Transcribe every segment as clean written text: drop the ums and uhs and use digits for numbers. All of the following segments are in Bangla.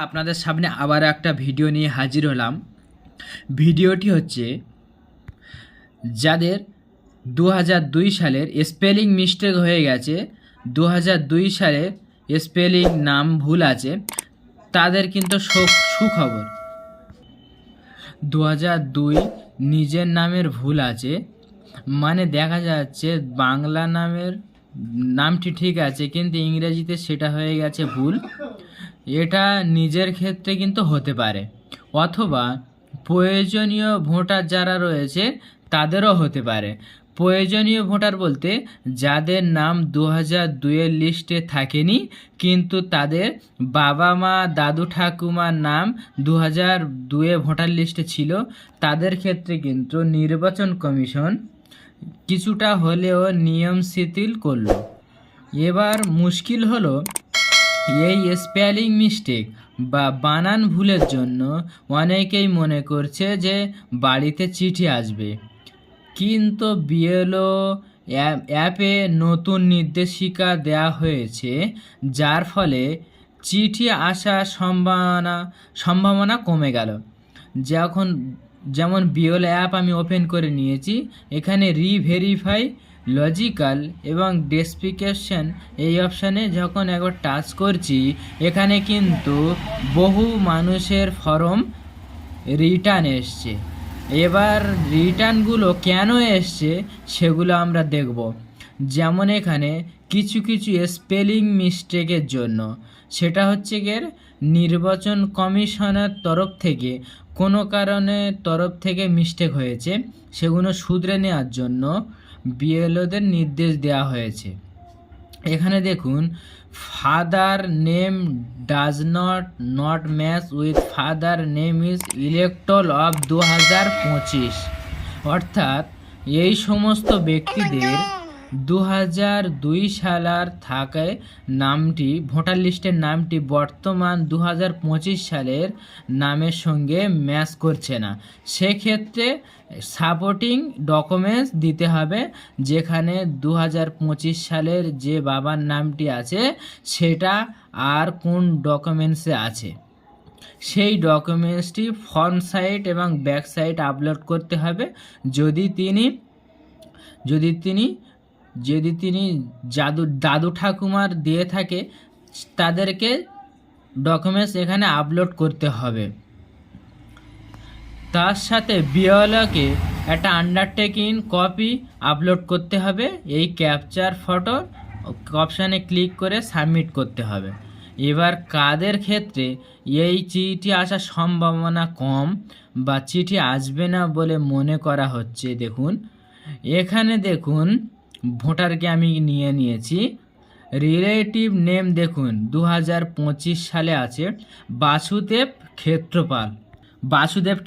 আপনাদের সামনে আবার একটা ভিডিও নিয়ে হাজির হলাম। ভিডিওটি হচ্ছে যাদের 2002 সালের স্পেলিং মিস্টেক হয়ে গেছে, 2002 সালের স্পেলিং নাম ভুল আছে, তাদের কিন্তু সুখবর। 2002 নিজের নামের ভুল আছে, মানে দেখা যাচ্ছে বাংলা নামটি ঠিক আছে কিন্তু ইংরেজিতে সেটা হয়ে গেছে ভুল। এটা নিজের ক্ষেত্রে কিন্তু হতে পারে, অথবা প্রয়োজনীয় ভোটার যারা রয়েছে তাদেরও হতে পারে। প্রয়োজনীয় ভোটার বলতে যাদের নাম 2002-এর লিস্টে থাকেনি কিন্তু তাদের বাবা মা দাদু ঠাকুমার নাম 2002-এ ভোটার লিস্টে ছিল, তাদের ক্ষেত্রে কিন্তু নির্বাচন কমিশন কিছুটা হলেও নিয়ম শিথিল করল। এবার মুশকিল হলো এই স্পেলিং মিস্টেক বা বানান ভুলের জন্য অনেকেই মনে করছে যে বাড়িতে চিঠি আসবে, কিন্তু বিএলও অ্যাপে নতুন নির্দেশিকা দেওয়া হয়েছে, যার ফলে চিঠি আসার সম্ভাবনা কমে গেল। যেমন বিএলও অ্যাপ আমি ওপেন করে নিয়েছি, এখানে রিভেরিফাই লজিক্যাল এবং ডেসপিকেশন এই অপশানে যখন একবার টাচ করছি, এখানে কিন্তু বহু মানুষের ফর্ম রিটার্ন এসছে। এবার রিটার্নগুলো কেন এসছে সেগুলো আমরা দেখব। যেমন এখানে কিছু স্পেলিং মিস্টেকের জন্য, সেটা হচ্ছে গিয়ে নির্বাচন কমিশনের তরফ থেকে কোনো তরফ থেকে মিস্টেক হয়েছে, সেগুলো শুধরে নেওয়ার জন্য বিএলওদের নির্দেশ দেওয়া হয়েছে। এখানে দেখুন, father name does not match with father name is electoral of 2025, অর্থাৎ এই সমস্ত ব্যক্তিদের 2002 সালের থাকায় নামটি, ভোটার লিস্টের নামটি বর্তমান 2025 সালের নামের সঙ্গে ম্যাচ করছে না। সেক্ষেত্রে সাপোর্টিং ডকুমেন্টস দিতে হবে, যেখানে 2025 সালের যে বাবার নামটি আছে সেটা আর কোন ডকুমেন্টসে আছে, সেই ডকুমেন্টসটি ফ্রন্ট সাইড এবং ব্যাক সাইড আপলোড করতে হবে। যদি তিনি দাদু ঠাকুমার দিয়ে থাকে, তাদেরকে ডকুমেন্টস এখানে আপলোড করতে হবে। তার সাথে বিএলওকে একটা আন্ডারটেকিং কপি আপলোড করতে হবে। এই ক্যাপচার ফটো অপশানে ক্লিক করে সাবমিট করতে হবে। এবার কাদের ক্ষেত্রে এই চিঠি আসার সম্ভাবনা কম বা চিঠি আসবে না বলে মনে করা হচ্ছে, দেখুন এখানে দেখুন, ভোটারকে আমি নিয়েছি। রিলেটিভ নেম দেখুন 2025 সালে আছে বাসুদেব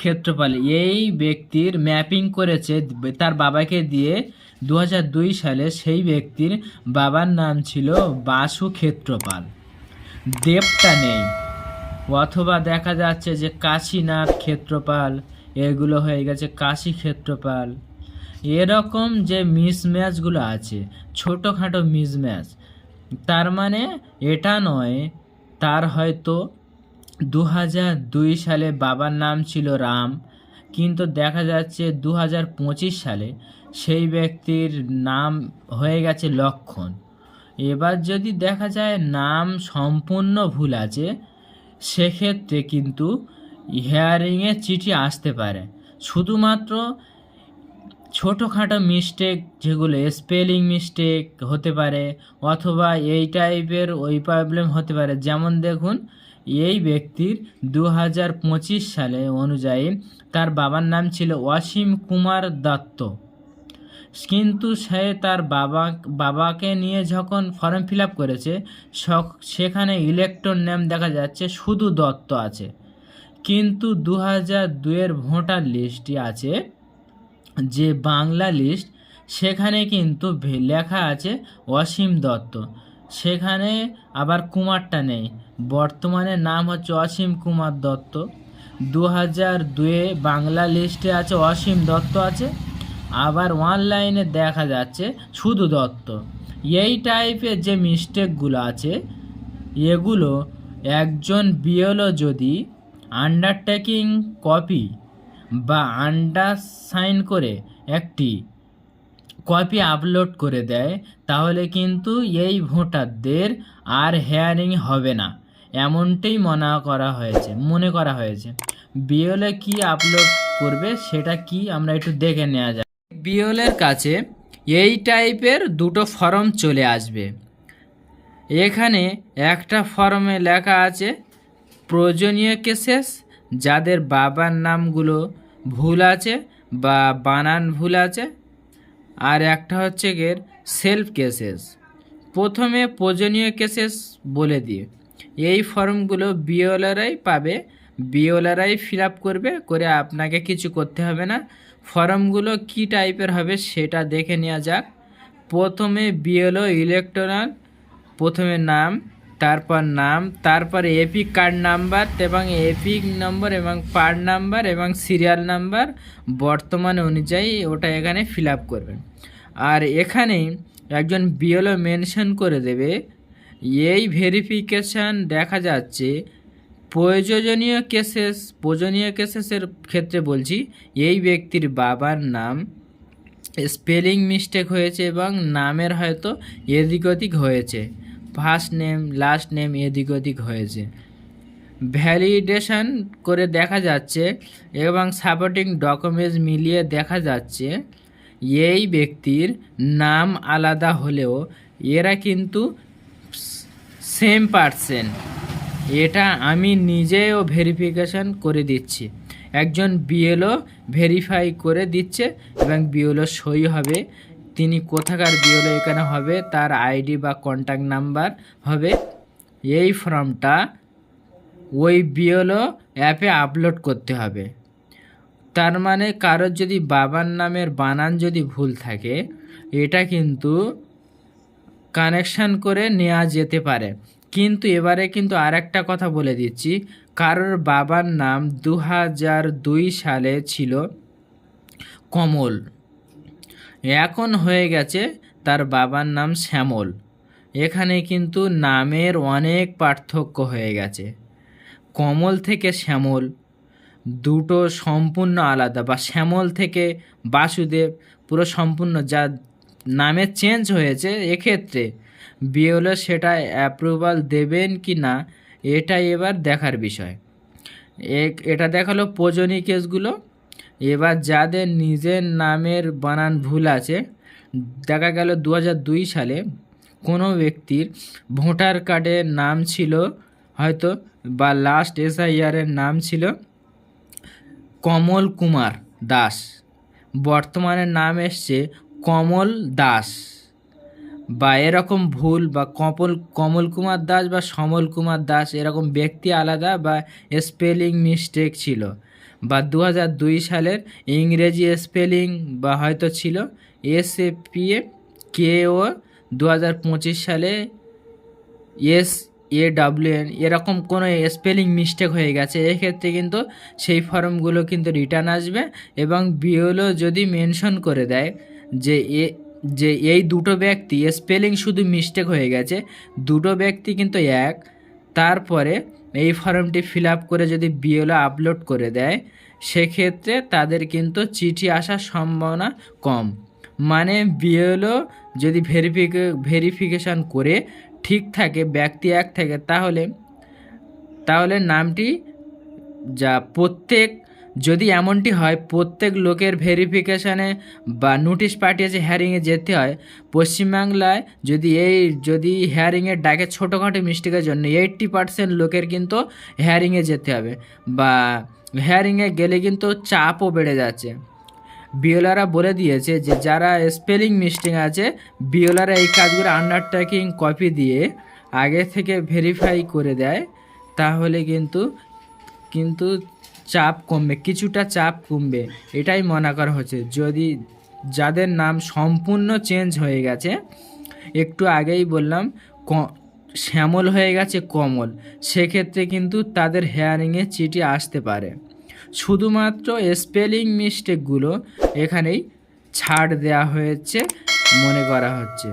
ক্ষেত্রপাল। এই ব্যক্তির ম্যাপিং করেছে তার বাবাকে দিয়ে 2002 সালে। সেই ব্যক্তির বাবার নাম ছিল বাসু ক্ষেত্রপাল, দেবটা নেই। অথবা দেখা যাচ্ছে যে কাশীনাথ ক্ষেত্রপাল, এগুলো হয়ে গেছে কাশী ক্ষেত্রপাল। এরকম যে মিসম্যাচগুলো আছে, ছোটোখাটো মিসম্যাচ, তার মানে এটা নয় তার হয়তো 2002 সালে বাবার নাম ছিল রাম, কিন্তু দেখা যাচ্ছে 2025 সালে সেই ব্যক্তির নাম হয়ে গেছে লক্ষণ। এবার যদি দেখা যায় নাম সম্পূর্ণ ভুল আছে, সেক্ষেত্রে কিন্তু হিয়ারিংয়ে চিঠি আসতে পারে। শুধুমাত্র ছোটোখাটো মিস্টেক, যেগুলো স্পেলিং মিস্টেক হতে পারে, অথবা এই টাইপের ওই প্রবলেম হতে পারে। যেমন দেখুন, এই ব্যক্তির 2025 সালে অনুযায়ী তার বাবার নাম ছিল অসীম কুমার দত্ত, কিন্তু সে তার বাবাকে নিয়ে যখন ফর্ম ফিল আপ করেছে, সেখানে ইলেক্টর নেম দেখা যাচ্ছে শুধু দত্ত আছে, কিন্তু 2002-এর ভোটার লিস্টটি আছে যে বাংলা লিস্ট, সেখানে কিন্তু লেখা আছে অসীম দত্ত, সেখানে আবার কুমারটা নেই। বর্তমানে নাম হচ্ছে অসীম কুমার দত্ত। 2002-এ বাংলা লিস্টে আছে অসীম দত্ত আছে, আবার অনলাইনে দেখা যাচ্ছে শুধু দত্ত। এই টাইপের যে মিস্টেকগুলো আছে, এগুলো একজন বিএলও যদি আন্ডারটেকিং কপি বা আন্ডারসাইন করে একটি কপি আপলোড করে দেয়, তাহলে কিন্তু এই ভোটারদের আর হেয়ারিং হবে না, এমনটাই মনে করা হয়েছে। বিএলএ কি আপলোড করবে সেটা কি আমরা একটু দেখে নেওয়া যায়। বিএলএর কাছে এই টাইপের দুটো ফর্ম চলে আসবে। এখানে একটা ফর্মে লেখা আছে প্রয়োজনীয় কেসেস, যাদের বাবার নামগুলো ভুল আছে বা বানান ভুল আছে, আর একটা হচ্ছে গিয়ে সেলফ কেসেস। প্রথমে প্রয়োজনীয় কেসেস বলে দিয়ে এই ফর্মগুলো বিওলারাই পাবে, বিওলারাই ফিল আপ করে আপনাকে কিছু করতে হবে না। ফর্মগুলো কি টাইপের হবে সেটা দেখে নেওয়া যাক। প্রথমে বিএলও ইলেকট্রাল, প্রথমে নাম, তারপর এপিক কার্ড নাম্বার এবং এপিক নম্বর এবং পার্ট নাম্বার এবং সিরিয়াল নাম্বার বর্তমান অনুযায়ী ওটা এখানে ফিল আপ করবেন। আর এখানেই একজন বিএলও মেনশন করে দেবে এই ভেরিফিকেশান দেখা যাচ্ছে প্রয়োজনীয় কেসেসের ক্ষেত্রে বলছি, এই ব্যক্তির বাবার নাম স্পেলিং মিস্টেক হয়েছে এবং নামের হয়তো এদিক ওদিক হয়েছে, ফার্স্ট নেম লাস্ট নেম এদিক ওদিক হয়েছে। ভ্যালিডেশন করে দেখা যাচ্ছে এবং সাপোর্টিং ডকুমেন্টস মিলিয়ে দেখা যাচ্ছে এই ব্যক্তির নাম আলাদা হলেও এরা কিন্তু সেম পার্সন। এটা আমি নিজেও ভেরিফিকেশান করে দিচ্ছি, একজন বিএলও ভেরিফাই করে দিচ্ছে এবং বিএলও সই হবে। তিনি কোথাকার বিএলও এখানে হবে, তার আইডি বা কন্ট্যাক্ট নাম্বার হবে। এই ফর্মটা ওই বিএলও অ্যাপে আপলোড করতে হবে। তার মানে কারোর যদি বাবার নামের বানান যদি ভুল থাকে, এটা কিন্তু কানেকশান করে নেওয়া যেতে পারে। কিন্তু এবারে কিন্তু আরেকটা কথা বলে দিচ্ছি, কারোর বাবার নাম 2002 সালে ছিল কমল, এখন হয়ে গেছে তার বাবার নাম শ্যামল। এখানে কিন্তু নামের অনেক পার্থক্য হয়ে গেছে। কমল থেকে শ্যামল দুটো সম্পূর্ণ আলাদা, বা শ্যামল থেকে বাসুদেব পুরো সম্পূর্ণ যা নামের চেঞ্জ হয়েছে। এক্ষেত্রে বিএলও সেটা অ্যাপ্রুভাল দেবেন কি না এটাই এবার দেখার বিষয়। এটা দেখালো প্রয়োজনীয় কেসগুলো। এবার যাদের নিজের নামের বানান ভুল আছে, দেখা গেল 2002 সালে কোনো ব্যক্তির ভোটার কার্ডের নাম ছিল হয়তো, বা লাস্ট এসআইআরের নাম ছিল কমল কুমার দাস, বর্তমানে নাম এসছে কমল দাস, বা এরকম ভুল, বা কমল কুমার দাস বা সমল কুমার দাস, এরকম ব্যক্তি আলাদা বা স্পেলিং মিস্টেক ছিল, বা 2002 সালের ইংরেজি স্পেলিং বা হয়তো ছিল SAPA KO, 2025 সালে SAWN, এরকম কোনো স্পেলিং মিস্টেক হয়ে গেছে। এক্ষেত্রে কিন্তু সেই ফর্মগুলো কিন্তু রিটার্ন আসবে এবং বিএলও যদি মেনশন করে দেয় যে এই দুটো ব্যক্তি স্পেলিং শুধু মিস্টেক হয়ে গেছে, দুটো ব্যক্তি কিন্তু এক, তারপরে এই ফর্মটি ফিল আপ করে যদি বিএলও আপলোড করে দেয়, সেক্ষেত্রে তাদের কিন্তু চিঠি আসার সম্ভাবনা কম। মানে বিএলও যদি ভেরিফিকেশান করে ঠিক থাকে, ব্যক্তি এক থাকে, তাহলে নামটি যা যদি এমনটি হয় প্রত্যেক লোকের ভেরিফিকেশানে বা নোটিশ পাঠিয়েছে হেয়ারিংয়ে যেতে হয়। পশ্চিমবাংলায় যদি হেয়ারিংয়ের ডাকে ছোটোখাটো মিস্টেকের জন্য 80% লোকের কিন্তু হেয়ারিংয়ে যেতে হবে, বা হেয়ারিংয়ে গেলে কিন্তু চাপও বেড়ে যাচ্ছে। বিএলআররা বলে দিয়েছে যে যারা স্পেলিং মিস্টেক আছে, বিএলআররা এই কাজগুলো আন্ডারটেকিং কপি দিয়ে আগে থেকে ভেরিফাই করে দেয়, তাহলে কিন্তু চাপ কমবে, কিছুটা চাপ কমবে, এটাই মনে করা হচ্ছে। যদি যাদের নাম সম্পূর্ণ চেঞ্জ হয়ে গেছে, একটু আগেই বললাম শ্যামল হয়ে গেছে কমল, সেক্ষেত্রে কিন্তু তাদের হেয়ারিংয়ে চিঠি আসতে পারে। শুধুমাত্র স্পেলিং মিস্টেকগুলো এখানেই ছাড় দেওয়া হয়েছে মনে করা হচ্ছে।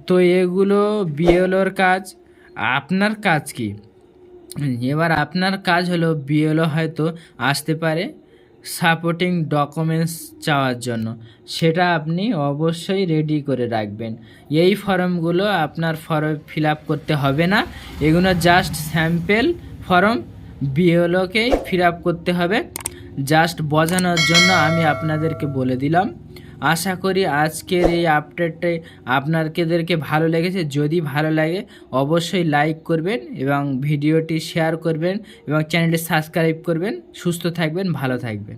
তো এগুলো বিএলওর কাজ। আপনার কাজ কি? এবার আপনার কাজ হলো বিএলও হয়তো আসতে পারে সাপোর্টিং ডকুমেন্টস চাওয়ার জন্য, সেটা আপনি অবশ্যই রেডি করে রাখবেন। এই ফর্মগুলো আপনার ফর্মে ফিল আপ করতে হবে না, এগুলো জাস্ট স্যাম্পেল ফর্ম, বিএলওকেই ফিল আপ করতে হবে। জাস্ট বোঝানোর জন্য আমি আপনাদেরকে বলে দিলাম। আশা করি আজকের এই আপডেটটাই আপনাদেরকে ভালো লেগেছে। যদি ভালো লাগে অবশ্যই লাইক করবেন এবং ভিডিওটি শেয়ার করবেন এবং চ্যানেলটি সাবস্ক্রাইব করবেন। সুস্থ থাকবেন, ভালো থাকবেন।